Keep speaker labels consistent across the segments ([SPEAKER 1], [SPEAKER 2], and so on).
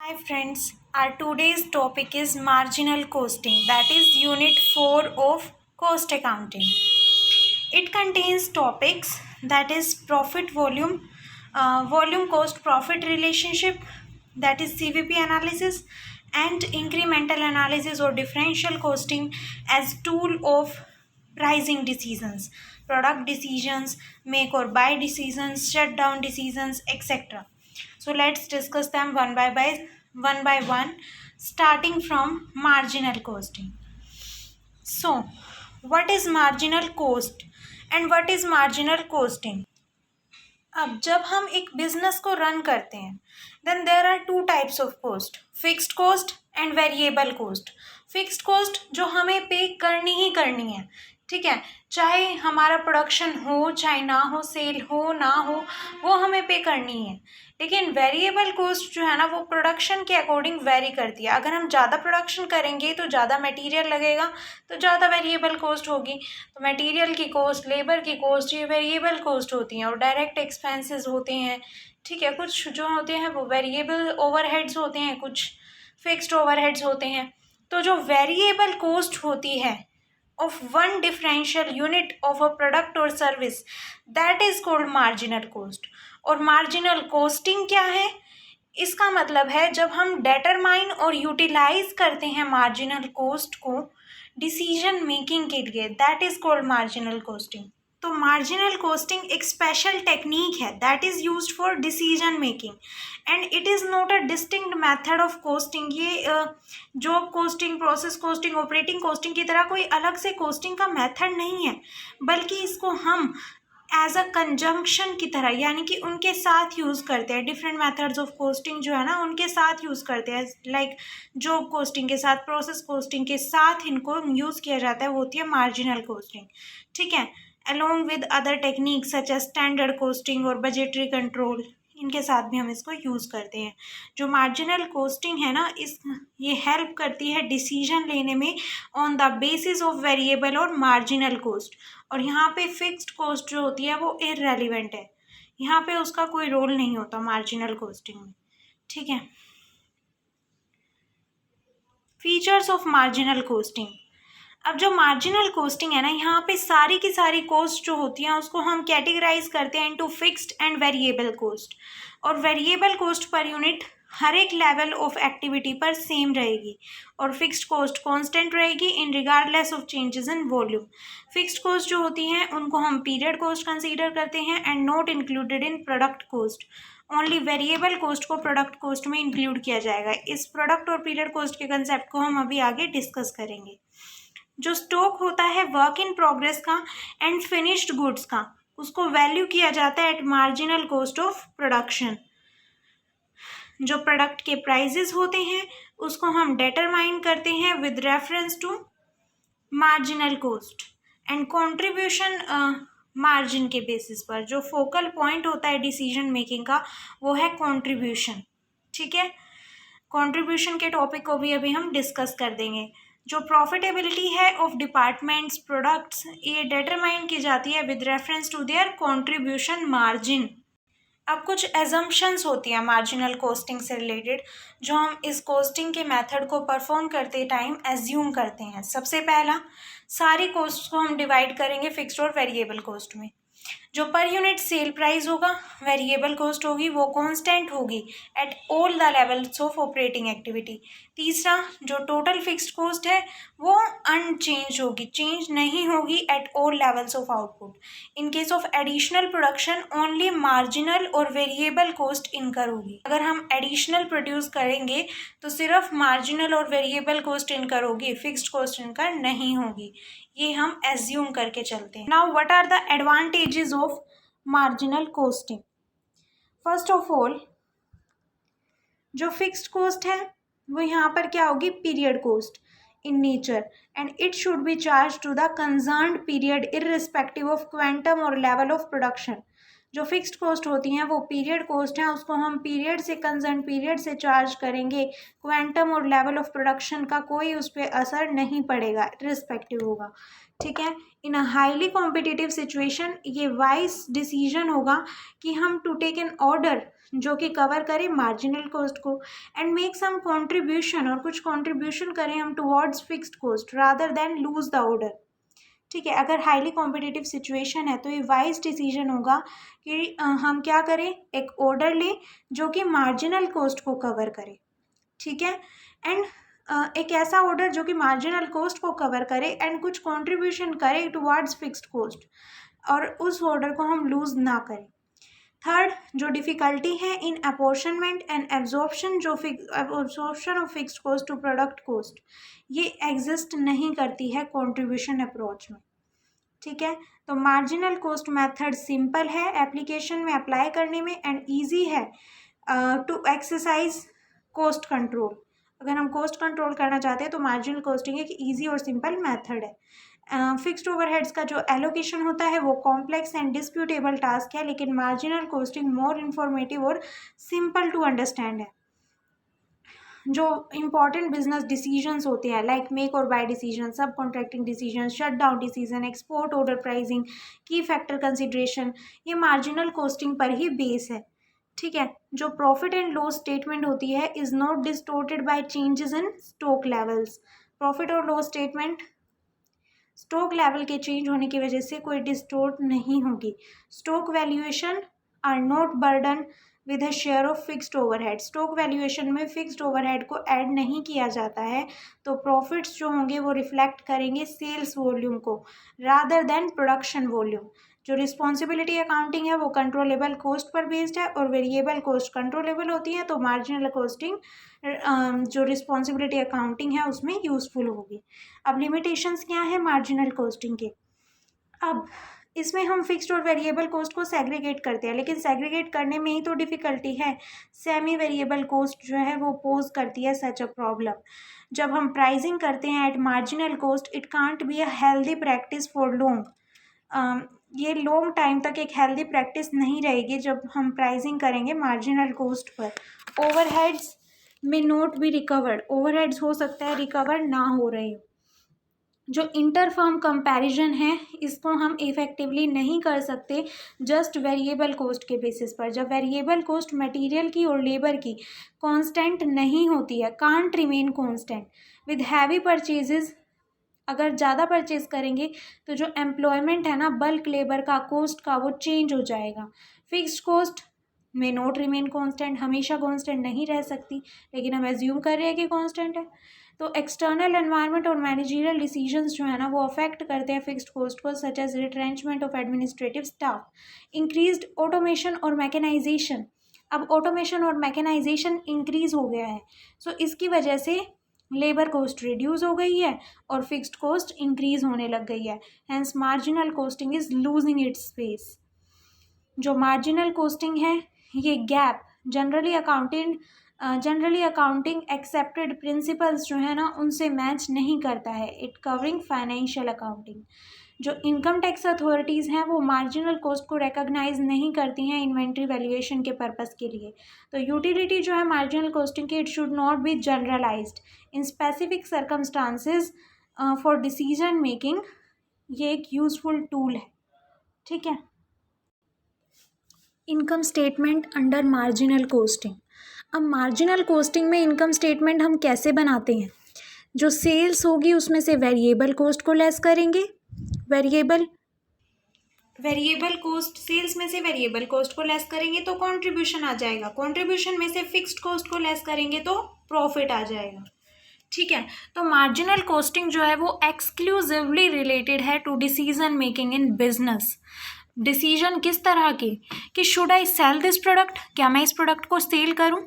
[SPEAKER 1] Hi friends, our today's topic is marginal costing, that is unit 4 of cost accounting. It contains topics that is profit volume, volume cost profit relationship, that is CVP analysis, and incremental analysis or differential costing as tool of pricing decisions, product decisions, make or buy decisions, shutdown decisions, etc. So let's discuss them one by one, starting from marginal costing. So, what is marginal cost and what is marginal costing? अब जब हम एक business को run करते हैं then there are two types of cost, fixed cost and variable cost. Fixed cost जो हमें पे करनी ही करनी है, ठीक है, चाहे हमारा प्रोडक्शन हो चाहे ना हो, सेल हो ना हो, वो हमें पे करनी है. लेकिन वेरिएबल कॉस्ट जो है ना वो प्रोडक्शन के अकॉर्डिंग वेरी करती है. अगर हम ज़्यादा प्रोडक्शन करेंगे तो ज़्यादा मटेरियल लगेगा तो ज़्यादा वेरिएबल कॉस्ट होगी. तो मटेरियल की कॉस्ट, लेबर की कॉस्ट, ये वेरिएबल कॉस्ट होती हैं. और डायरेक्ट एक्सपेंसेस होते हैं, ठीक है, कुछ जो होते हैं वो वेरिएबल ओवरहेड्स होते हैं, कुछ फिक्स्ड ओवरहेड्स होते हैं. तो जो वेरिएबल कॉस्ट होती है of one differential unit of a product or service, that is called marginal cost. और marginal costing क्या है? इसका मतलब है जब हम determine और utilize करते हैं marginal cost को decision making के लिए, that is called marginal costing. तो मार्जिनल कोस्टिंग एक स्पेशल टेक्निक है that is used for decision making and it is not a distinct method of costing. ये job costing, process costing, operating costing की तरह कोई अलग से कोस्टिंग का मेथड नहीं है, बल्कि इसको हम एज अ कंजंक्शन की तरह यानी कि उनके साथ यूज़ करते हैं. डिफरेंट मेथड्स ऑफ कोस्टिंग जो है ना उनके साथ यूज़ करते हैं, लाइक जॉब कोस्टिंग के साथ, प्रोसेस कोस्टिंग के साथ इनको यूज़ किया जाता है, वो होती है मार्जिनल कोस्टिंग, ठीक है, along with other techniques such as standard costing और budgetary control, इनके साथ भी हम इसको यूज़ करते हैं. जो मार्जिनल कोस्टिंग है ना ये हेल्प करती है डिसीजन लेने में on the basis of variable और मार्जिनल कोस्ट. और यहाँ पे फिक्स्ड कॉस्ट जो होती है वो इररेलेवेंट है, यहाँ पे उसका कोई रोल नहीं होता मार्जिनल कोस्टिंग में, ठीक है. Features of marginal costing. अब जो मार्जिनल कोस्टिंग है ना यहाँ पे सारी की सारी कॉस्ट जो होती हैं उसको हम कैटेगराइज करते हैं into fixed and variable cost. और वेरिएबल कॉस्ट पर यूनिट हर एक लेवल ऑफ एक्टिविटी पर सेम रहेगी और फिक्स्ड कॉस्ट कांस्टेंट रहेगी in regardless of changes in volume. Fixed cost जो होती हैं उनको हम पीरियड कॉस्ट कंसीडर करते हैं and not included in product cost. Only variable cost को प्रोडक्ट कॉस्ट में इंक्लूड किया जाएगा. इस प्रोडक्ट और पीरियड कॉस्ट के कंसेप्ट को हम अभी आगे डिस्कस करेंगे. जो स्टॉक होता है वर्क इन प्रोग्रेस का एंड फिनिश्ड गुड्स का, उसको वैल्यू किया जाता है at marginal cost of production. जो प्रोडक्ट के प्राइजेस होते हैं उसको हम डिटरमाइन करते हैं with reference to marginal cost and contribution margin के बेसिस पर. जो फोकल पॉइंट होता है डिसीजन मेकिंग का वो है कंट्रीब्यूशन, ठीक है. कंट्रीब्यूशन के टॉपिक को भी अभी हम डिस्कस कर देंगे. जो प्रॉफिटेबिलिटी है ऑफ डिपार्टमेंट्स प्रोडक्ट्स ये डिटरमाइन की जाती है with reference to their contribution margin. अब कुछ एजम्पशंस होती हैं मार्जिनल कोस्टिंग से रिलेटेड जो हम इस कोस्टिंग के मेथड को परफॉर्म करते टाइम एज्यूम करते हैं. सबसे पहला, सारी कॉस्ट को हम डिवाइड करेंगे फिक्स्ड और वेरिएबल कॉस्ट में. जो पर यूनिट सेल प्राइस होगा, वेरिएबल कॉस्ट होगी, वो कांस्टेंट होगी at all the levels of operating activity. तीसरा, जो टोटल फिक्स्ड कॉस्ट है वो अनचेंज होगी, चेंज नहीं होगी at all levels of output. In case of additional production only marginal और वेरिएबल कॉस्ट इनकर होगी. अगर हम एडिशनल प्रोड्यूस करेंगे तो सिर्फ मार्जिनल और वेरिएबल कॉस्ट इनकर होगी, फिक्स्ड कॉस्ट इनकर नहीं होगी. ये हम एज्यूम करके चलते हैं. Now what are the advantages of marginal costing. First of all, जो फिक्स्ड कॉस्ट है वो यहाँ पर क्या होगी, period cost in nature and it should be charge to the concerned period irrespective of quantum और लेवल ऑफ प्रोडक्शन. जो fixed cost होती हैं वो पीरियड कॉस्ट है, उसको हम पीरियड से कंसर्न पीरियड से चार्ज करेंगे। क्वांटम और लेवल ऑफ प्रोडक्शन का कोई उस पर असर नहीं पड़ेगा, रिस्पेक्टिव होगा। ठीक है, इन अ हाईली कॉम्पिटिटिव सिचुएशन ये वाइज डिसीजन होगा कि हम टू टेक एन ऑर्डर जो कि कवर करे मार्जिनल कॉस्ट को एंड मेक सम कंट्रीब्यूशन, और कुछ कंट्रीब्यूशन करें हम towards fixed cost rather than lose the order. ठीक है, अगर हाईली कॉम्पिटिटिव सिचुएशन है तो ये वाइज डिसीजन होगा कि हम क्या करें, एक ऑर्डर लें जो कि मार्जिनल कॉस्ट को कवर करे। ठीक है, एंड एक ऐसा ऑर्डर जो कि मार्जिनल कॉस्ट को कवर करे एंड कुछ कंट्रीब्यूशन करे टुवर्ड्स फिक्स्ड कॉस्ट, और उस ऑर्डर को हम लूज ना करें। थर्ड, जो डिफ़िकल्टी है इन अपॉर्शनमेंट एंड एब्जॉर्प्शन, जो absorption of fixed cost to product cost, ये एग्जिस्ट नहीं करती है कंट्रीब्यूशन अप्रोच में। ठीक है, तो मार्जिनल कॉस्ट मेथड सिंपल है एप्लीकेशन में अप्लाई करने में एंड इजी है टू एक्सरसाइज कॉस्ट कंट्रोल। अगर हम कॉस्ट कंट्रोल करना चाहते हैं तो मार्जिनल कॉस्टिंग एक ईजी और सिंपल मेथड है। फिक्स्ड ओवरहेड्स का जो एलोकेशन होता है वो कॉम्प्लेक्स एंड डिस्प्यूटेबल टास्क है, लेकिन मार्जिनल कॉस्टिंग मोर इन्फॉर्मेटिव और सिंपल टू अंडरस्टैंड है। जो इम्पॉर्टेंट बिजनेस डिसीजंस होते हैं लाइक मेक और बाय डिसीजन, सब contracting decision, shut down decision, export order pricing, की फैक्टर कंसिडरेशन, ये मार्जिनल कॉस्टिंग पर ही बेस है। ठीक है, जो प्रॉफिट एंड लॉस स्टेटमेंट होती है is not distorted by changes in stock levels. Profit और लॉस स्टेटमेंट स्टॉक लेवल के चेंज होने की वजह से कोई डिस्टोर्ट नहीं होगी। Stock valuation are not burden with a share of fixed overhead. Stock valuation में फिक्स्ड ओवरहेड को ऐड नहीं किया जाता है, तो प्रॉफिट्स जो होंगे वो रिफ्लेक्ट करेंगे सेल्स वॉल्यूम को रादर देन प्रोडक्शन वॉल्यूम। जो रिस्पॉन्सिबिलिटी अकाउंटिंग है वो कंट्रोलेबल कॉस्ट पर बेस्ड है और वेरिएबल कॉस्ट कंट्रोलेबल होती है, तो मार्जिनल कॉस्टिंग जो रिस्पॉन्सिबिलिटी अकाउंटिंग है उसमें यूज़फुल होगी। अब लिमिटेशंस क्या है मार्जिनल कॉस्टिंग के, अब इसमें हम फिक्स्ड और वेरिएबल कॉस्ट को सेग्रीगेट करते हैं, लेकिन सेग्रीगेट करने में ही तो डिफ़िकल्टी है। सेमी वेरिएबल कॉस्ट जो है वो पोज करती है सच अ प्रॉब्लम। जब हम प्राइसिंग करते हैं at marginal cost, it can't be a healthy practice for long. ये लॉन्ग टाइम तक एक हेल्दी प्रैक्टिस नहीं रहेगी जब हम प्राइसिंग करेंगे मार्जिनल कॉस्ट पर। ओवरहेड्स में नॉट बी रिकवर्ड, ओवरहेड्स हो सकता है रिकवर ना हो रहे हो। जो इंटर फर्म कंपैरिजन है इसको हम इफ़ेक्टिवली नहीं कर सकते जस्ट वेरिएबल कॉस्ट के बेसिस पर। जब वेरिएबल कॉस्ट मटेरियल की और लेबर की कांस्टेंट नहीं होती है, can't remain constant with heavy purchases. अगर ज़्यादा परचेज करेंगे तो जो एम्प्लॉयमेंट है ना, बल्क लेबर का कॉस्ट का, वो चेंज हो जाएगा। फिक्स्ड कॉस्ट में नॉट रिमेन कांस्टेंट, हमेशा कांस्टेंट नहीं रह सकती, लेकिन हम एज्यूम कर रहे हैं कि कांस्टेंट है। तो एक्सटर्नल एनवायरनमेंट और मैनेजरियल डिसीजंस जो है ना वो अफेक्ट करते हैं फिक्स्ड कॉस्ट को, such as retrenchment of administrative staff, increased automation और मैकेनाइजेशन। अब ऑटोमेशन और मैकेनाइजेशन इंक्रीज हो गया है, सो इसकी वजह से लेबर कॉस्ट रिड्यूस हो गई है और फिक्स्ड कॉस्ट इंक्रीज होने लग गई है, hence marginal costing is losing its space. जो मार्जिनल कॉस्टिंग है ये gap generally accounting accepted principles जो है ना उनसे मैच नहीं करता है। It covering financial accounting. जो इनकम टैक्स अथॉरिटीज़ हैं वो मार्जिनल कॉस्ट को रिकॉग्नाइज नहीं करती हैं इन्वेंट्री वैल्यूएशन के पर्पस के लिए। तो यूटिलिटी जो है मार्जिनल कॉस्टिंग की, it should not be generalised in specific circumstances for decision making. ये एक यूज़फुल टूल है। ठीक है, income statement under marginal costing. अब मार्जिनल कॉस्टिंग में इनकम स्टेटमेंट हम कैसे बनाते हैं, जो सेल्स होगी उसमें से वेरिएबल कॉस्ट को लेस करेंगे, वेरिएबल कॉस्ट, सेल्स में से वेरिएबल कॉस्ट को लेस करेंगे तो कंट्रीब्यूशन आ जाएगा, कंट्रीब्यूशन में से फिक्स्ड कॉस्ट को लेस करेंगे तो प्रॉफिट आ जाएगा। ठीक है, तो मार्जिनल कॉस्टिंग जो है वो एक्सक्लूसिवली रिलेटेड है to decision making in business. Decision किस तरह के, कि should I sell this product, क्या मैं इस प्रोडक्ट को सेल करूं,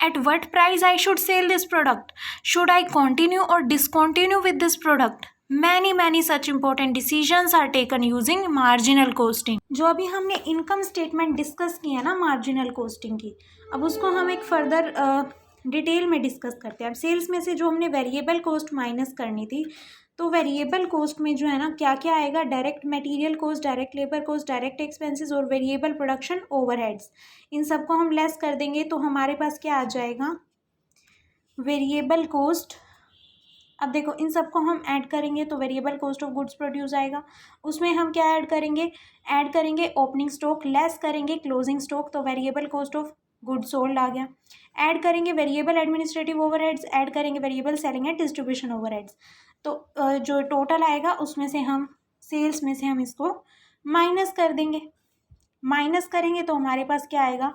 [SPEAKER 1] at what price I should sell this product, should I continue और discontinue with this product. Many such important decisions are taken using marginal costing. जो अभी हमने income statement discuss किया ना मार्जिनल कॉस्टिंग की, अब उसको हम एक फर्दर डिटेल में डिस्कस करते हैं। अब सेल्स में से जो हमने वेरिएबल कॉस्ट माइनस करनी थी, तो वेरिएबल कॉस्ट में जो है ना क्या क्या आएगा, direct material cost, direct labour cost, direct expenses और वेरिएबल प्रोडक्शन ओवरहेड्स। इन सबको हम लेस कर देंगे तो हमारे पास क्या आ जाएगा, वेरिएबल कॉस्ट। अब देखो इन सबको हम ऐड करेंगे तो variable cost of goods produce आएगा। उसमें हम क्या ऐड करेंगे ओपनिंग स्टॉक, लेस करेंगे क्लोजिंग स्टॉक, तो variable cost of goods sold आ गया। ऐड करेंगे वेरिएबल एडमिनिस्ट्रेटिव ओवरहेड्स, ऐड करेंगे variable selling and distribution overheads. तो जो टोटल आएगा उसमें से हम सेल्स में से हम इसको माइनस कर देंगे। माइनस करेंगे तो हमारे पास क्या आएगा,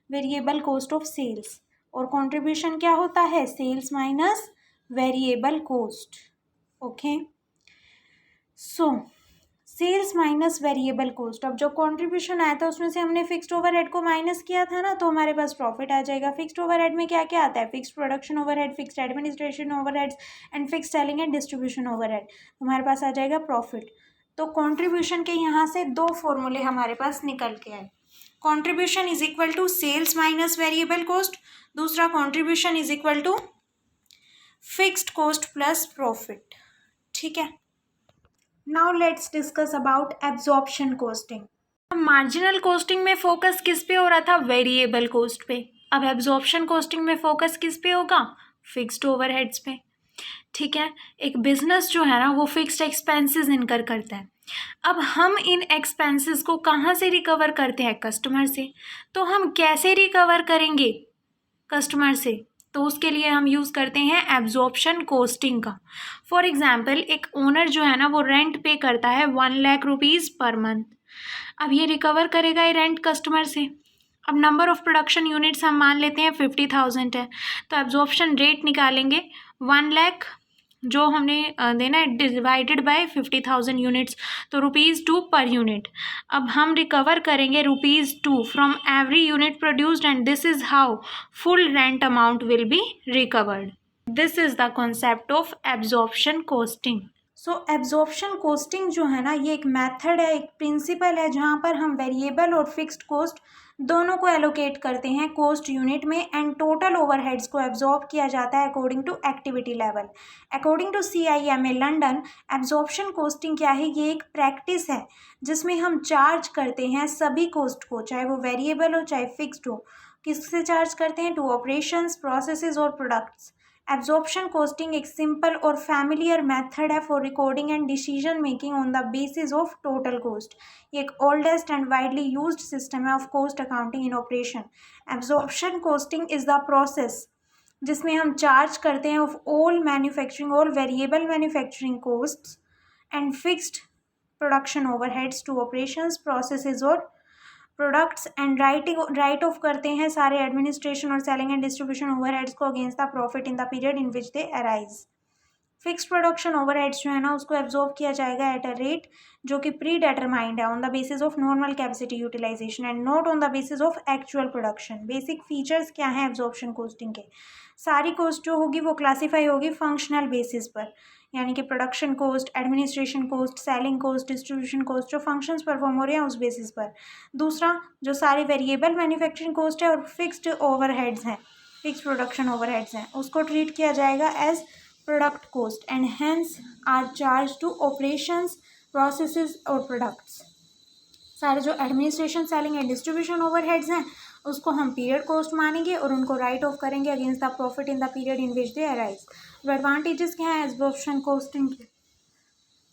[SPEAKER 1] वेरिएबल कॉस्ट ऑफ सेल्स। और कंट्रीब्यूशन क्या होता है, sales minus variable cost. Okay, so sales minus variable cost. अब जो कंट्रीब्यूशन आया था उसमें से हमने फिक्स्ड ओवरहेड को माइनस किया था ना, तो हमारे पास प्रॉफिट आ जाएगा। फिक्स्ड ओवरहेड में क्या क्या आता है, fixed production overhead, fixed administration overheads and fixed selling and distribution overhead, हमारे पास आ जाएगा प्रॉफिट। तो कंट्रीब्यूशन के यहाँ से दो फॉर्मूले हमारे पास निकल के आए। Contribution is equal to sales minus variable cost, दूसरा contribution is equal to fixed cost plus profit. ठीक है, now let's discuss about absorption costing. Marginal costing में फोकस किस पे हो रहा था, वेरिएबल कॉस्ट पे। अब एब्जॉर्प्शन कॉस्टिंग में फोकस किस पे होगा, फिक्स्ड ओवरहेड्स पे। ठीक है, एक बिजनेस जो है ना वो फिक्स्ड एक्सपेंसेस इनकर करता है। अब हम इन एक्सपेंसेस को कहाँ से रिकवर करते हैं, कस्टमर से। तो हम कैसे रिकवर करेंगे कस्टमर से, तो उसके लिए हम यूज़ करते हैं एब्जॉर्प्शन कॉस्टिंग का। फॉर एग्जांपल एक ओनर जो है ना वो रेंट पे करता है 1,00,000 रुपीज़ पर मंथ। अब ये रिकवर करेगा ये रेंट कस्टमर से। अब नंबर ऑफ़ प्रोडक्शन यूनिट्स हम मान लेते हैं 50,000 है, तो एब्जॉर्प्शन रेट निकालेंगे 1,00,000 जो हमने देना है डिवाइडेड बाय 50,000 यूनिट्स, तो ₹2 पर यूनिट। अब हम रिकवर करेंगे ₹2 from every unit produced and this is how full rent amount will be recovered. This is the concept of absorption costing. So absorption costing जो है ना ये एक मेथड है, एक प्रिंसिपल है जहाँ पर हम वेरिएबल और फिक्स्ड कॉस्ट दोनों को एलोकेट करते हैं कॉस्ट यूनिट में एंड टोटल ओवरहेड्स को एब्जॉर्ब किया जाता है according to activity level. According to CIMA London, absorption costing क्या है, ये एक प्रैक्टिस है जिसमें हम चार्ज करते हैं सभी कॉस्ट को, चाहे वो वेरिएबल हो चाहे फिक्स्ड हो। किससे चार्ज करते हैं, टू ऑपरेशंस, प्रोसेसेस और प्रोडक्ट्स। एब्जॉर्प्शन कॉस्टिंग एक सिंपल और फैमिलियर मेथड है for recording and decision making on the basis of total cost. ये एक oldest and widely used system है of cost accounting in operation. Absorption costing is the process जिसमें हम charge करते हैं of all manufacturing, all variable manufacturing costs and fixed production overheads to operations, processes और products and write of करते हैं सारे administration और सेलिंग एंड डिस्ट्रीब्यूशन ओवरहेड्स को against the profit in the period in which they arise. Fixed production overheads जो है ना उसको एब्जॉर्ब किया जाएगा एट अ रेट जो कि प्री डिटरमाइंड है on the basis of normal capacity utilisation and not on the basis of actual production. Basic features क्या हैं एब्जॉर्प्शन कॉस्टिंग के, सारी कॉस्ट जो होगी वो क्लासीफाई होगी फंक्शनल बेसिस पर, यानी कि production cost, administration cost, selling cost, distribution cost, जो फंक्शंस परफॉर्म हो रहे हैं उस बेसिस पर। दूसरा जो सारी वेरिएबल मैन्युफैक्चरिंग कॉस्ट है और फिक्स्ड ओवरहेड्स हैं, फिक्स्ड प्रोडक्शन ओवरहेड्स हैं, उसको ट्रीट किया जाएगा as product cost and hence are charge to operations, processes और प्रोडक्ट्स। सारे जो administration, selling and distribution overheads हैं उसको हम पीरियड कॉस्ट मानेंगे और उनको राइट ऑफ करेंगे against the profit in the period in which they arise. Advantages क्या है एब्जॉर्प्शन कॉस्टिंग के,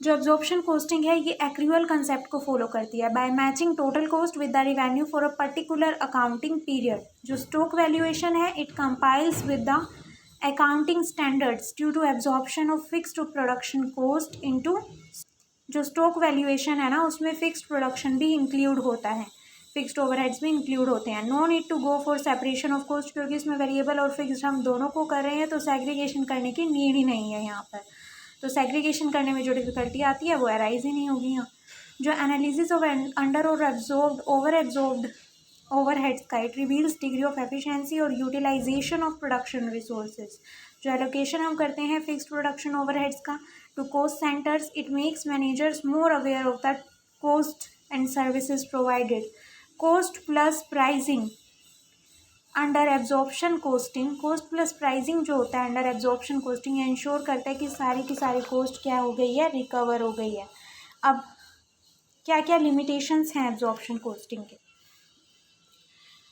[SPEAKER 1] जो एब्जॉर्प्शन कॉस्टिंग है ये एक्रूअल कंसेप्ट को फॉलो करती है by matching total cost with the revenue for a particular accounting period. जो स्टॉक वैल्यूएशन है it compiles with the accounting standards due to absorption of fixed production cost into, जो stock valuation है ना उसमें fixed production भी include होता है, fixed overheads भी इंक्लूड होते हैं। No need to go for separation of cost, क्योंकि इसमें वेरिएबल और फिक्स्ड हम दोनों को कर रहे हैं तो सेग्रीगेशन करने की नीड ही नहीं है यहाँ पर। तो सेग्रीगेशन करने में जो डिफिकल्टी आती है वो अराइज ही नहीं होगी यहाँ। जो एनालिसिस ऑफ अंडर और एब्जॉर्ब्ड ओवर एब्जॉर्ब्ड ओवरहेड्स का it reveals degree of efficiency और यूटिलाइजेशन ऑफ प्रोडक्शन रिसोर्सेज। जो एलोकेशन हम करते हैं फिक्स्ड प्रोडक्शन ओवरहेड्स का to cost centres, it makes managers more aware of the cost and services provided. Cost plus pricing under absorption costing, cost plus pricing जो होता है under absorption costing ensure करता है कि सारी की सारी कॉस्ट क्या हो गई है, रिकवर हो गई है। अब क्या क्या लिमिटेशंस हैं एब्जॉर्प्शन कोस्टिंग के?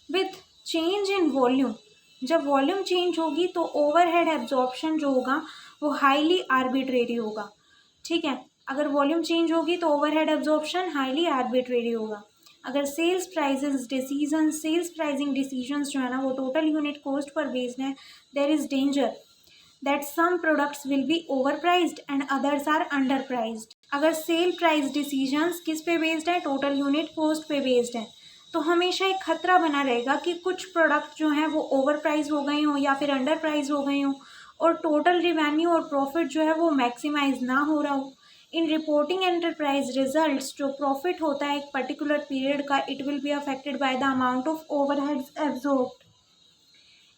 [SPEAKER 1] विथ चेंज इन वॉल्यूम, जब वॉल्यूम चेंज होगी तो ओवरहेड एब्जॉर्प्शन जो होगा वो हाईली आर्बिट्रेरी होगा। ठीक है, अगर वॉल्यूम चेंज होगी तो ओवरहेड एब्जॉर्प्शन हाईली आर्बिट्रेरी होगा। अगर सेल्स प्राइसिंग डिसीजंस जो है ना वो टोटल यूनिट कॉस्ट पर बेस्ड है, there is danger that some products will be over priced and others are under priced. अगर सेल प्राइस डिसीजंस किस पे बेस्ड है, टोटल यूनिट कॉस्ट पे बेस्ड है, तो हमेशा एक खतरा बना रहेगा कि कुछ प्रोडक्ट जो हैं वो ओवर प्राइस हो गए हों या फिर अंडर प्राइस हो गए हों और टोटल रिवेन्यू और प्रॉफिट जो है वो मैक्सिमाइज ना हो रहा हो। इन रिपोर्टिंग एंटरप्राइज रिजल्ट्स जो प्रॉफिट होता है एक पर्टिकुलर पीरियड का, it will be affected by the amount of overheads absorbed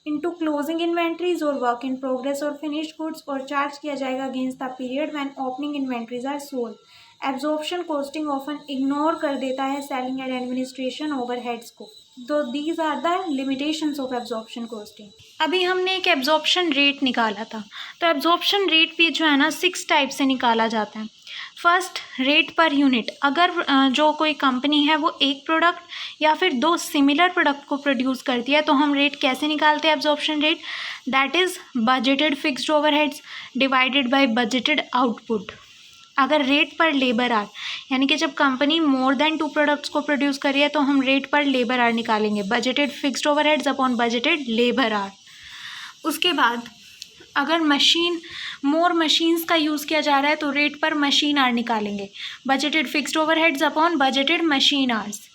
[SPEAKER 1] into closing inventories और वर्क इन प्रोग्रेस और फिनिश्ड गुड्स, और चार्ज किया जाएगा against the period when opening inventories are sold. Absorption costing often ignore कर देता है selling and administration overheads को। तो these are the limitations of absorption costing. अभी हमने एक एब्जॉर्प्शन रेट निकाला था, तो एब्जॉर्प्शन रेट भी जो है ना 6 टाइप से निकाला जाता है। फर्स्ट, रेट पर यूनिट, अगर जो कोई कंपनी है वो एक प्रोडक्ट या फिर 2 सिमिलर प्रोडक्ट को प्रोड्यूस करती है तो हम रेट कैसे निकालते हैं absorption rate, that is budgeted fixed overheads divided by budgeted output. अगर रेट पर लेबर आर, यानी कि जब कंपनी मोर देन 2 प्रोडक्ट्स को प्रोड्यूस कर रही है तो हम रेट पर लेबर आर निकालेंगे, budgeted fixed overheads upon budgeted labour hour. उसके बाद अगर मोर मशीन्स का यूज़ किया जा रहा है तो रेट पर मशीन आर निकालेंगे, budgeted fixed overheads upon budgeted machine hours.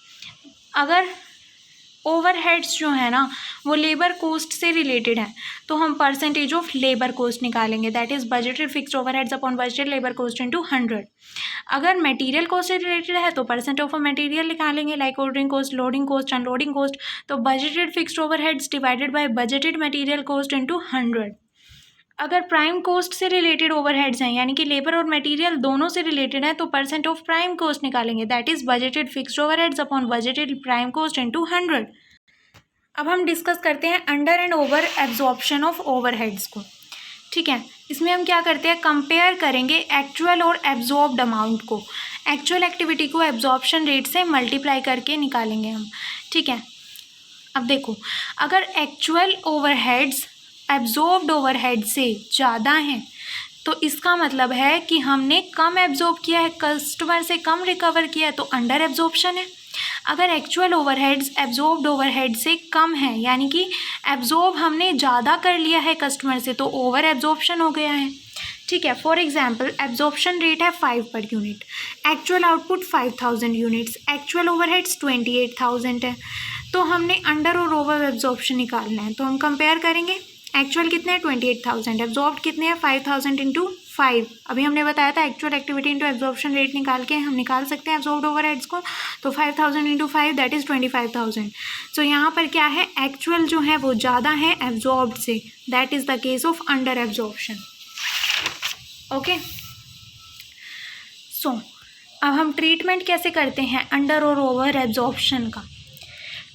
[SPEAKER 1] अगर ओवरहेड्स जो है ना वो लेबर कॉस्ट से रिलेटेड है तो हम परसेंटेज ऑफ लेबर कॉस्ट निकालेंगे, that is budgeted fixed overheads upon budgeted labour cost into 100। अगर मटेरियल कॉस्ट से रिलेटेड है तो परसेंट ऑफ मटेरियल निकालेंगे, like ordering cost, loading cost, unloading cost. तो budgeted fixed overheads divided by budgeted material cost into 100। अगर prime cost से related overheads हैं, यानी कि लेबर और मटेरियल दोनों से रिलेटेड है, तो परसेंट ऑफ प्राइम कॉस्ट निकालेंगे, that is budgeted fixed overheads upon budgeted prime cost into 100। अब हम डिस्कस करते हैं under and over absorption of overheads को। ठीक है, इसमें हम क्या करते हैं, कंपेयर करेंगे एक्चुअल और एब्जॉर्ब्ड अमाउंट को। एक्चुअल एक्टिविटी को एब्जॉर्प्शन रेट से मल्टीप्लाई करके निकालेंगे हम। ठीक है, अब देखो, अगर एक्चुअल ओवरहेड्स एब्जॉर्ब्ड ओवरहेड से ज़्यादा हैं तो इसका मतलब है कि हमने कम एब्जॉर्ब किया है, कस्टमर से कम रिकवर किया है, तो अंडर एब्जॉर्प्शन है। अगर एक्चुअल ओवरहेड्स एब्जॉर्ब्ड ओवरहेड से कम है, यानी कि एब्जॉर्ब हमने ज़्यादा कर लिया है कस्टमर से, तो ओवर एब्जॉर्प्शन हो गया है। ठीक है, फॉर एग्जांपल एब्जॉर्प्शन रेट है 5 per unit, actual output 5000 units, actual overheads 28000 है, तो हमने अंडर और ओवर एब्जॉर्प्शन निकालना है। तो हम कंपेयर करेंगे, एक्चुअल कितने हैं 28000, एब्जॉर्ब्ड कितने हैं 5000 इंटू 5। अभी हमने बताया था actual activity into absorption rate निकाल के हम निकाल सकते हैं एब्जॉर्ब्ड ओवरहेड्स को, तो 5000 इंटू 5 दैट इज़ 25000। सो यहाँ पर क्या है, एक्चुअल जो है वो ज़्यादा है एब्जॉर्ब्ड से, that is the case of under absorption. Okay, so अब हम ट्रीटमेंट कैसे करते हैं अंडर और ओवर एब्जॉर्प्शन का।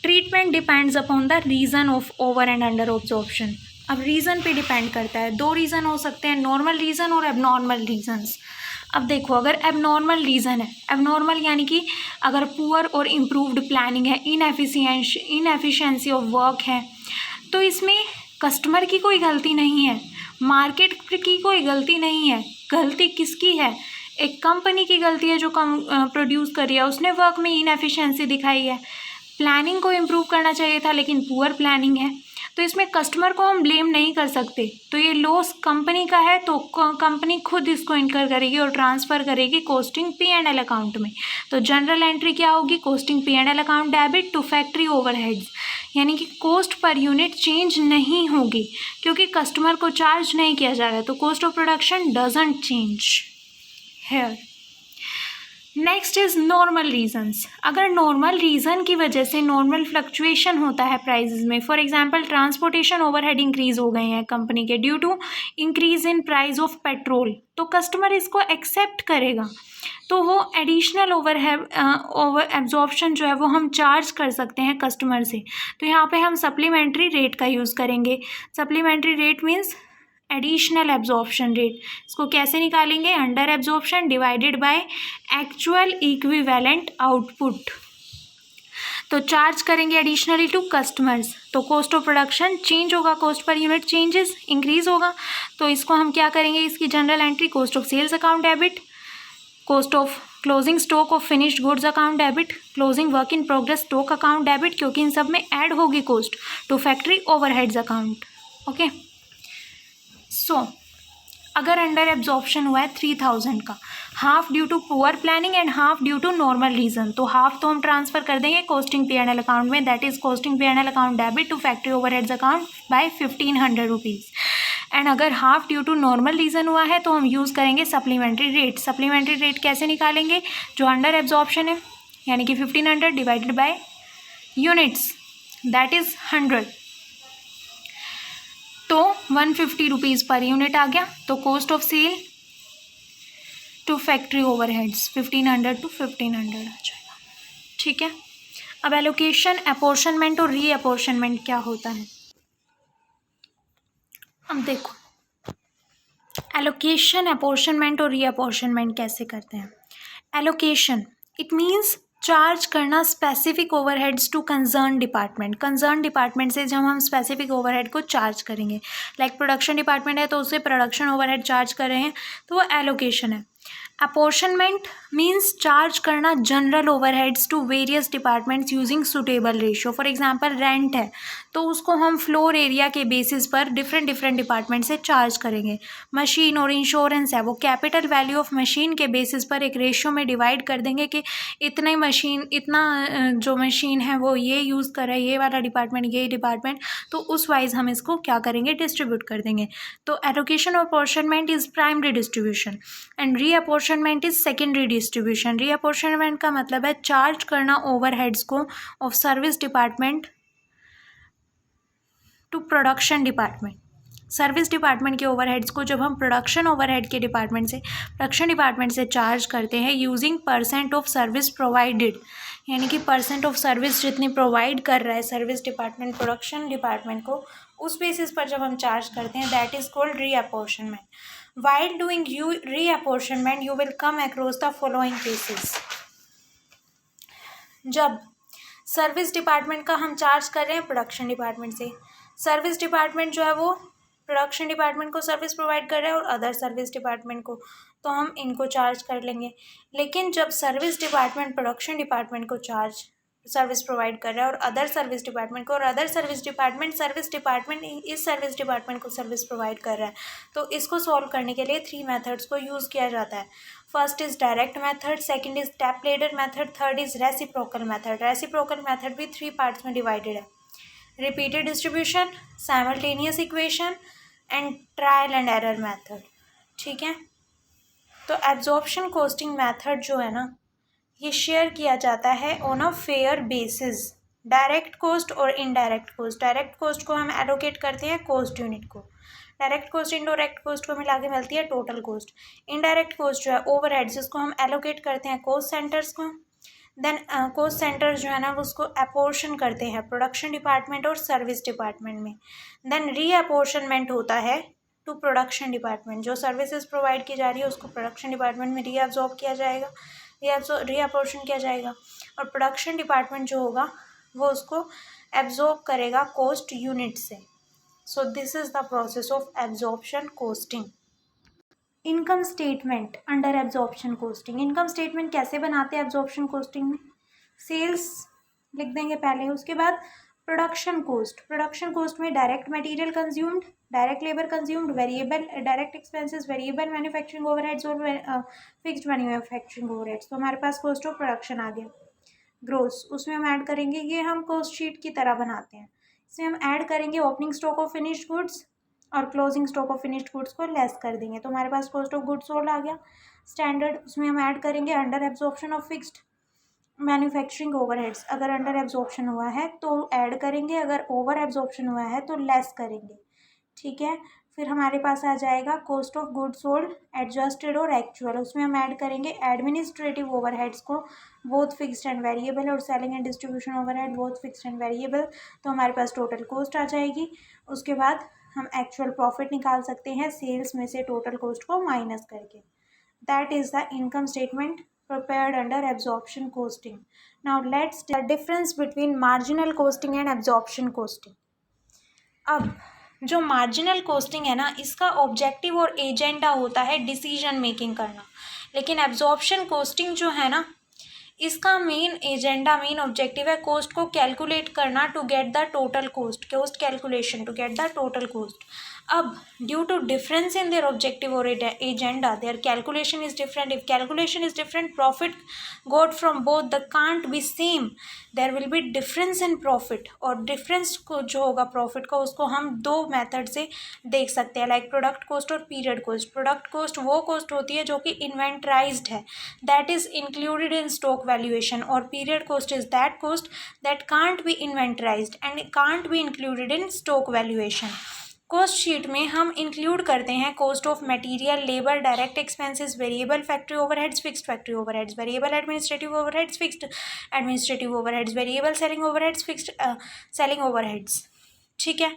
[SPEAKER 1] Treatment depends upon the reason of over and under absorption. अब रीज़न पे डिपेंड करता है, 2 रीज़न हो सकते हैं, नॉर्मल रीज़न और एबनॉर्मल रीज़न्स। अब देखो, अगर एबनॉर्मल रीज़न है, एबनॉर्मल यानी कि अगर पुअर और इम्प्रूव्ड प्लानिंग है, इनएफिशिएंसी ऑफ वर्क है, तो इसमें कस्टमर की कोई गलती नहीं है, मार्केट की कोई गलती नहीं है। गलती किसकी है, एक कंपनी की गलती है जो कम प्रोड्यूस कर रही है, उसने वर्क में इनएफिशिएंसी दिखाई है, प्लानिंग को इम्प्रूव करना चाहिए था लेकिन पुअर प्लानिंग है, तो इसमें कस्टमर को हम ब्लेम नहीं कर सकते। तो ये लॉस कंपनी का है, तो कंपनी खुद इसको इनकर करेगी और ट्रांसफ़र करेगी कोस्टिंग P&L अकाउंट में। तो जनरल एंट्री क्या होगी, costing P&L account debit to factory overheads, यानी कि कॉस्ट पर यूनिट चेंज नहीं होगी क्योंकि कस्टमर को चार्ज नहीं किया जा रहा है, तो cost of production doesn't change here. Next is normal reasons. अगर नॉर्मल रीज़न की वजह से नॉर्मल फ्लक्चुएशन होता है प्राइजेज में, for example transportation overhead increase हो गए हैं कंपनी के due to increase in price of petrol, तो कस्टमर इसको एक्सेप्ट करेगा, तो वो एडिशनल ओवर एब्जॉर्प्शन जो है वो हम चार्ज कर सकते हैं कस्टमर से। तो यहाँ पे हम सप्लीमेंट्री रेट का यूज़ करेंगे। Supplementary rate means additional absorption rate. इसको कैसे निकालेंगे? Under absorption divided by actual equivalent output. तो चार्ज करेंगे एडिशनली टू कस्टमर्स, तो कॉस्ट ऑफ प्रोडक्शन चेंज होगा, cost per unit changes increase होगा, तो इसको हम क्या करेंगे? इसकी journal entry cost of sales account debit, cost of closing stock of finished goods account debit, closing work in progress stock account debit, क्योंकि इन सब में ऐड होगी cost to factory overheads account. Okay, so अगर under absorption हुआ है 3000 का, half due to poor planning and half due to normal reason, तो हाफ तो हम ट्रांसफर कर देंगे कॉस्टिंग P&L अकाउंट में, that is costing P&L account debit to factory overheads account by 1500 rupees. And अगर half due to normal reason हुआ है तो हम यूज़ करेंगे सप्लीमेंट्री रेट। सप्लीमेंट्री रेट कैसे निकालेंगे? जो अंडर एब्जॉर्प्शन है यानी कि 1500 divided by units, that is 100, तो 150 रुपीज़ पर यूनिट आ गया। तो cost of sale to factory overheads 1500 to 1500 आ जाएगा। ठीक है, अब एलोकेशन, अपॉर्शनमेंट और री अपॉर्शनमेंट क्या होता है? अब देखो, एलोकेशन, अपॉर्शनमेंट और री अपॉर्शनमेंट कैसे करते हैं? एलोकेशन इट मीन्स चार्ज करना specific overheads to concern department. Concern department से जब हम स्पेसिफिक ओवरहेड को चार्ज करेंगे, लाइक प्रोडक्शन डिपार्टमेंट है तो उससे प्रोडक्शन ओवरहेड चार्ज कर रहे हैं, तो वो एलोकेशन है। अपॉर्शनमेंट मीन्स चार्ज करना general overheads to various departments using suitable ratio. For example rent है तो उसको हम फ्लोर एरिया के बेसिस पर डिफरेंट डिपार्टमेंट से चार्ज करेंगे। मशीन और इंश्योरेंस है वो कैपिटल वैल्यू ऑफ मशीन के बेसिस पर एक रेशियो में डिवाइड कर देंगे कि इतने मशीन, इतना जो मशीन है वो ये यूज़ कर रहा है, ये वाला डिपार्टमेंट, ये डिपार्टमेंट, तो उस वाइज हम इसको क्या करेंगे? डिस्ट्रीब्यूट कर देंगे। तो एलोकेशन और apportionment is primary distribution and reapportionment is secondary distribution. Reapportionment का मतलब है चार्ज करना ओवरहेड्स को of service department to production department. Service department के ओवरहेड्स को जब हम प्रोडक्शन ओवरहेड के डिपार्टमेंट से, प्रोडक्शन डिपार्टमेंट से चार्ज करते हैं using percent of service provided, यानी कि परसेंट ऑफ सर्विस जितनी प्रोवाइड कर रहा है सर्विस डिपार्टमेंट प्रोडक्शन डिपार्टमेंट को, उस बेसिस पर जब हम चार्ज करते हैं, दैट इज कॉल्ड री apportionment. While doing reapportionment, you will come across the following cases. जब सर्विस डिपार्टमेंट का हम चार्ज कर रहे हैं प्रोडक्शन डिपार्टमेंट से, सर्विस डिपार्टमेंट जो है वो प्रोडक्शन डिपार्टमेंट को सर्विस प्रोवाइड कर रहे हैं और अदर सर्विस डिपार्टमेंट को, तो हम इनको चार्ज कर लेंगे। लेकिन जब सर्विस डिपार्टमेंट प्रोडक्शन डिपार्टमेंट को चार्ज सर्विस प्रोवाइड कर रहा है और अदर सर्विस डिपार्टमेंट को, और अदर सर्विस डिपार्टमेंट इस सर्विस डिपार्टमेंट को सर्विस प्रोवाइड कर रहा है, तो इसको सॉल्व करने के लिए 3 मेथड्स को यूज़ किया जाता है। First is direct method, second is step ladder method, third is reciprocal method. Reciprocal method भी 3 पार्ट्स में डिवाइडेड है: repeated distribution, simultaneous equation and trial and error method. ठीक है, तो एब्जॉर्प्शन कॉस्टिंग मेथड जो है ना, ये शेयर किया जाता है on a fair basis. Direct cost और इनडायरेक्ट कॉस्ट, डायरेक्ट कॉस्ट को हम एलोकेट करते हैं कॉस्ट यूनिट को, डायरेक्ट कॉस्ट इनडायरेक्ट कॉस्ट को मिला के मिलती है टोटल कॉस्ट। इनडायरेक्ट कॉस्ट जो है ओवरहेड्स, जिसको हम एलोकेट करते हैं कॉस्ट सेंटर्स को, देन कॉस्ट सेंटर्स जो है ना उसको अपोर्शन करते हैं प्रोडक्शन डिपार्टमेंट और सर्विस डिपार्टमेंट में। देन री अपोर्शनमेंट होता है टू प्रोडक्शन डिपार्टमेंट, जो सर्विसेज प्रोवाइड की जा रही है उसको प्रोडक्शन डिपार्टमेंट में रीअब्जॉर्ब किया जाएगा, रीअपोर्शन किया जाएगा, और प्रोडक्शन डिपार्टमेंट जो होगा वो उसको एब्जॉर्ब करेगा कॉस्ट यूनिट से। So this is the process of absorption costing. Income statement under absorption costing. Income statement कैसे बनाते हैं एब्जॉर्प्शन कॉस्टिंग में? सेल्स लिख देंगे पहले, उसके बाद प्रोडक्शन कॉस्ट। प्रोडक्शन कॉस्ट में direct material consumed, direct labour consumed, variable direct expenses, variable manufacturing overheads और फिक्स्ड मैन्युफैक्चरिंग ओवरहेड्स। तो हमारे पास कॉस्ट ऑफ प्रोडक्शन आ गया। ग्रोस, उसमें हम ऐड करेंगे, ये हम कॉस्ट शीट की तरह बनाते हैं, इसमें हम ऐड करेंगे opening stock of finished goods, और closing stock of finished goods को लेस कर देंगे। तो हमारे पास कॉस्ट ऑफ गुड्स सोल्ड आ गया स्टैंडर्ड, उसमें हम ऐड करेंगे under absorption of fixed manufacturing overheads. अगर अंडर एब्जॉर्प्शन हुआ है तो ऐड करेंगे, अगर ओवर एब्जॉर्प्शन हुआ है तो लेस करेंगे, ठीक है। फिर हमारे पास आ जाएगा cost of goods sold adjusted और एक्चुअल, उसमें हम ऐड करेंगे एडमिनिस्ट्रेटिव ओवरहेड्स को, बोथ फिक्स्ड एंड वेरिएबल, और selling and distribution overhead both fixed and variable. तो हमारे पास टोटल कॉस्ट आ जाएगी। उसके बाद हम एक्चुअल प्रॉफिट निकाल सकते हैं सेल्स में से टोटल कॉस्ट को माइनस करके। That is the income statement prepared under absorption costing. Now let's the difference between marginal costing and absorption costing. अब जो मार्जिनल कोस्टिंग है ना, इसका ऑब्जेक्टिव और एजेंडा होता है डिसीजन मेकिंग करना, लेकिन एब्जॉर्प्शन कोस्टिंग जो है ना, इसका मेन एजेंडा मेन ऑब्जेक्टिव है कॉस्ट को कैलकुलेट करना to get the total cost, cost calculation to get the total cost. अब due to difference in their objective और agenda their calculation is different. If calculation is different, profit got from both the can't be same, there will be difference in profit. और difference को जो होगा profit का, उसको हम दो method से देख सकते हैं, लाइक प्रोडक्ट कॉस्ट और पीरियड कॉस्ट। प्रोडक्ट कॉस्ट वो कॉस्ट होती है जो कि इन्वेंटराइज्ड है, that is included in stock valuation, और period cost is that cost that can't be inventorised and can't be included in stock valuation. Cost sheet में हम इंक्लूड करते हैं cost of material, labour, direct expenses, variable factory overheads, fixed factory overheads, variable administrative overheads, fixed administrative overheads, variable selling overheads, fixed selling overheads, ठीक है।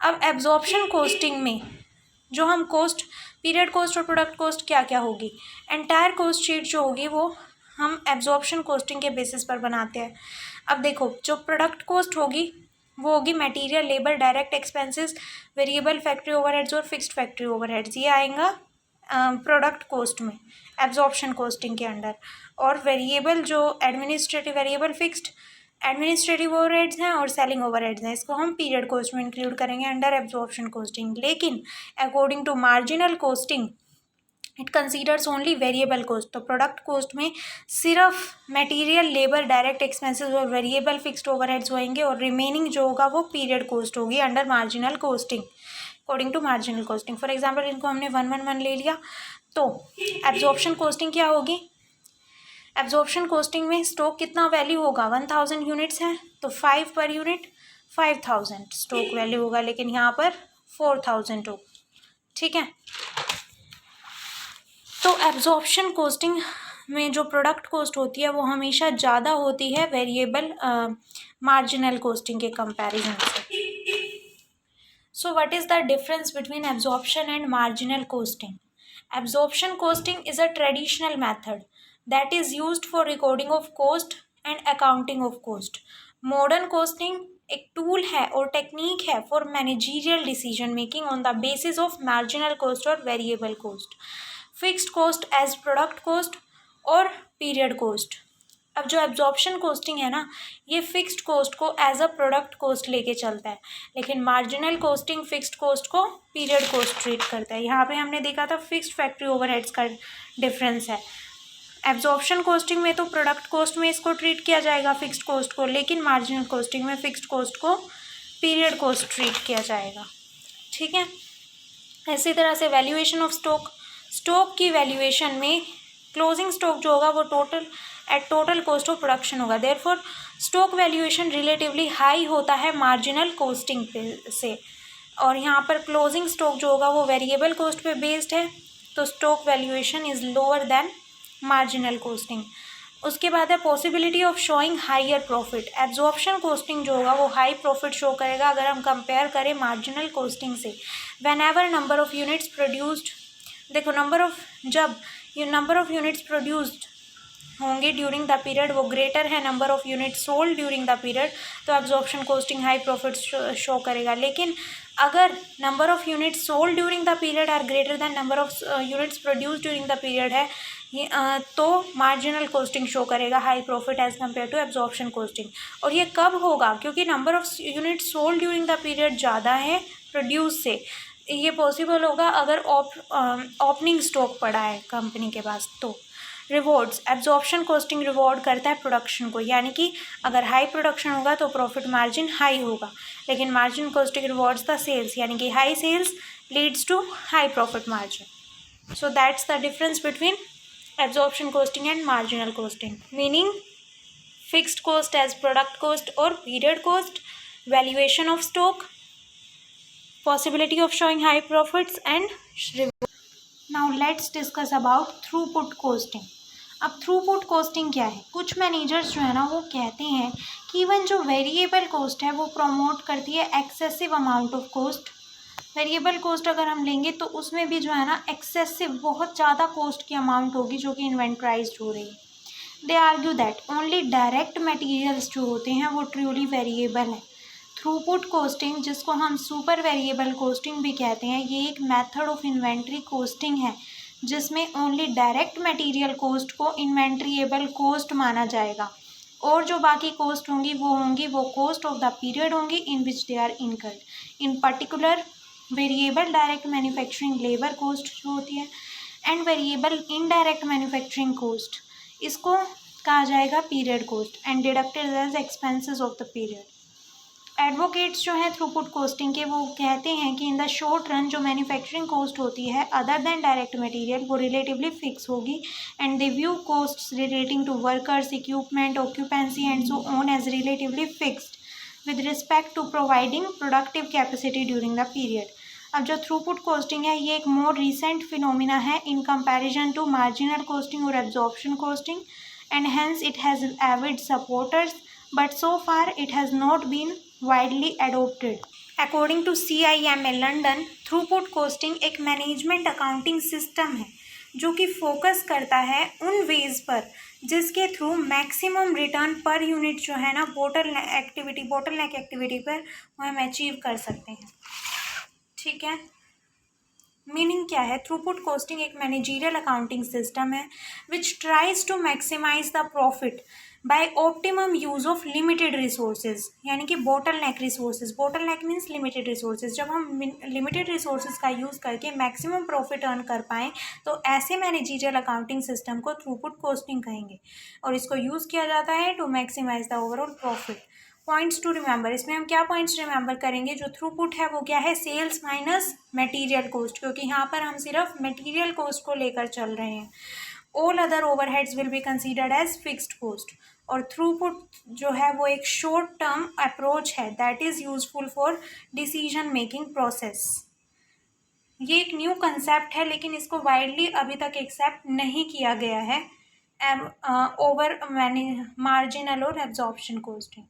[SPEAKER 1] अब absorption costing में जो हम कॉस्ट, पीरियड कॉस्ट और प्रोडक्ट कॉस्ट क्या क्या होगी, एंटायर कॉस्ट शीट जो होगी वो हम एब्जॉर्प्शन कोस्टिंग के बेसिस पर बनाते हैं। अब देखो, जो प्रोडक्ट कॉस्ट होगी वो होगी material, labour, direct expenses, variable factory overheads और फिक्स्ड फैक्ट्री ओवरहेड्स, ये आएगा प्रोडक्ट कॉस्ट में एब्जॉर्प्शन कॉस्टिंग के अंडर। और वेरिएबल जो administrative, variable fixed administrative overheads हैं और सेलिंग ओवरहेड्स हैं, इसको हम पीरियड कॉस्ट में इंक्लूड करेंगे अंडर एब्जॉर्प्शन कॉस्टिंग। लेकिन according to marginal costing it considers only variable cost. तो प्रोडक्ट कॉस्ट में सिर्फ मटेरियल, लेबर, डायरेक्ट एक्सपेंसेस और वेरिएबल फिक्स्ड ओवरहेड्स होंगे, और रिमेनिंग जो होगा वो पीरियड कॉस्ट होगी under marginal costing according to marginal costing. For example इनको हमने 111 ले लिया, तो एब्जॉर्प्शन कॉस्टिंग क्या होगी, एब्जॉर्प्शन कॉस्टिंग में स्टॉक कितना वैल्यू होगा, 1000 यूनिट्स हैं तो 5 पर यूनिट 5000 स्टॉक वैल्यू होगा, लेकिन यहाँ पर 4000 होगा, ठीक है। तो एब्जॉर्प्शन कॉस्टिंग में जो प्रोडक्ट कॉस्ट होती है वो हमेशा ज़्यादा होती है वेरिएबल मार्जिनल कॉस्टिंग के कंपैरिजन से। So what is the difference between absorption and marginal costing? Absorption costing is a traditional method that is used for recording of cost and accounting of cost. Modern costing एक tool है और technique है for managerial decision making on the basis of marginal cost और variable cost, fixed cost as product cost और period cost. अब जो absorption costing है ना, ये फिक्स्ड कॉस्ट को एज अ प्रोडक्ट कॉस्ट लेके चलता है, लेकिन मार्जिनल कॉस्टिंग फिक्स्ड कॉस्ट को पीरियड कॉस्ट ट्रीट करता है। यहाँ पे हमने देखा था फिक्स्ड फैक्ट्री ओवरहेड्स का डिफरेंस है। एब्जॉर्प्शन कॉस्टिंग में तो प्रोडक्ट कॉस्ट में इसको ट्रीट किया जाएगा फिक्स्ड कॉस्ट को, लेकिन मार्जिनल कॉस्टिंग में फिक्स्ड कॉस्ट को पीरियड कॉस्ट ट्रीट किया जाएगा, ठीक है। इसी तरह से वैल्यूएशन ऑफ स्टॉक, स्टॉक की वैल्यूएशन में क्लोजिंग स्टॉक जो होगा वो टोटल कॉस्ट ऑफ प्रोडक्शन होगा, therefore stock valuation relatively high होता है मार्जिनल कॉस्टिंग से, और यहाँ पर क्लोजिंग स्टॉक जो होगा वो वेरिएबल कॉस्ट पे बेस्ड है, तो stock valuation is lower than marginal costing. उसके बाद है possibility of showing higher profit. Absorption costing जो होगा वो हाई प्रॉफिट शो करेगा अगर हम कंपेयर करें मार्जिनल कॉस्टिंग से। Whenever number of units produced, देखो जब ये नंबर ऑफ यूनिट्स प्रोड्यूस्ड होंगे ड्यूरिंग द पीरियड वो ग्रेटर है number of units sold during the period, तो absorption costing high profit show करेगा। लेकिन अगर number of units sold during the period are greater than number of units produced during the period है, तो marginal costing show करेगा high profit as compare to absorption costing. और ये कब होगा, क्योंकि number of units sold during the period ज़्यादा है प्रोड्यूस से। ये पॉसिबल होगा अगर ओपनिंग स्टॉक पड़ा है कंपनी के पास। तो रिवॉर्ड्स, एब्जॉर्प्शन कॉस्टिंग रिवॉर्ड करता है प्रोडक्शन को, यानी कि अगर हाई प्रोडक्शन होगा तो प्रॉफिट मार्जिन हाई होगा, लेकिन margin costing rewards the sales, यानी कि high sales leads to high profit margin. So that's the difference between absorption costing and marginal costing, meaning fixed cost as product cost or period cost, valuation of stock, possibility of showing high profits and now let's discuss about throughput costing. अब throughput costing क्या है? कुछ managers जो है ना वो कहते हैं कि इवन जो वेरिएबल कॉस्ट है वो प्रमोट करती है excessive amount of cost. Variable cost अगर हम लेंगे तो उसमें भी जो है ना एक्सेसिव बहुत ज़्यादा कॉस्ट की अमाउंट होगी जो कि इन्वेंटराइज हो रही है. दे argue that only direct materials जो होते हैं वो ट्रूली वेरिएबल है. थ्रूपुट कॉस्टिंग जिसको हम सुपर वेरिएबल कॉस्टिंग भी कहते हैं, ये एक मेथड ऑफ इन्वेंट्री कॉस्टिंग है जिसमें ओनली डायरेक्ट मटेरियल कॉस्ट को इन्वेंट्रीएबल कॉस्ट माना जाएगा और जो बाकी कॉस्ट होंगी वो कॉस्ट ऑफ द पीरियड होंगी in which they are incurred. In particular variable direct manufacturing labour cost जो होती है and variable indirect manufacturing cost, इसको कहा जाएगा period cost and deducted as expenses of the period. Advocates जो हैं throughput costing के वो कहते हैं कि इन द शॉर्ट रन जो मैन्युफैक्चरिंग कॉस्ट होती है अदर देन डायरेक्ट मटेरियल वो रिलेटिवली फिक्स होगी and they view costs relating to workers, equipment, occupancy and so on as relatively fixed with respect to providing productive capacity during the period. अब जो throughput costing है ये एक मोर recent phenomena है in comparison to marginal costing और absorption costing and hence it has avid supporters but so far it has not been widely adopted. According to CIMA London, throughput costing एक management accounting system है जो कि focus करता है उन veg पर जिसके through maximum return per unit जो है ना बोटलनेक एक्टिविटी पर वो हम अचीव कर सकते हैं. ठीक है, मीनिंग क्या है? थ्रूपुट कॉस्टिंग एक मैनेजरियल अकाउंटिंग सिस्टम है which tries to maximise the profit by optimum use of limited resources, यानी कि bottleneck resources. Bottleneck means limited resources. जब हम लिमिटेड रिसोर्सेज का यूज़ करके मैक्सिमम प्रॉफिट अर्न कर पाएँ तो ऐसे मैनेजरियल अकाउंटिंग सिस्टम को थ्रूपुट कॉस्टिंग कहेंगे और इसको यूज़ किया जाता है to maximise the overall profit. Points to remember, इसमें हम क्या पॉइंट्स रिमेंबर करेंगे? जो थ्रूपुट है वो क्या है? सेल्स माइनस मटेरियल कॉस्ट, क्योंकि यहाँ पर हम सिर्फ मटेरियल कॉस्ट को लेकर चल रहे हैं. All other overheads will be considered as fixed cost. और थ्रूपुट जो है वो एक शॉर्ट टर्म अप्रोच है that is useful for decision making process. ये एक न्यू कंसेप्ट है लेकिन इसको वाइडली अभी तक एक्सेप्ट नहीं किया गया है ओवर मार्जिनल और एब्जॉर्प्शन कॉस्टिंग.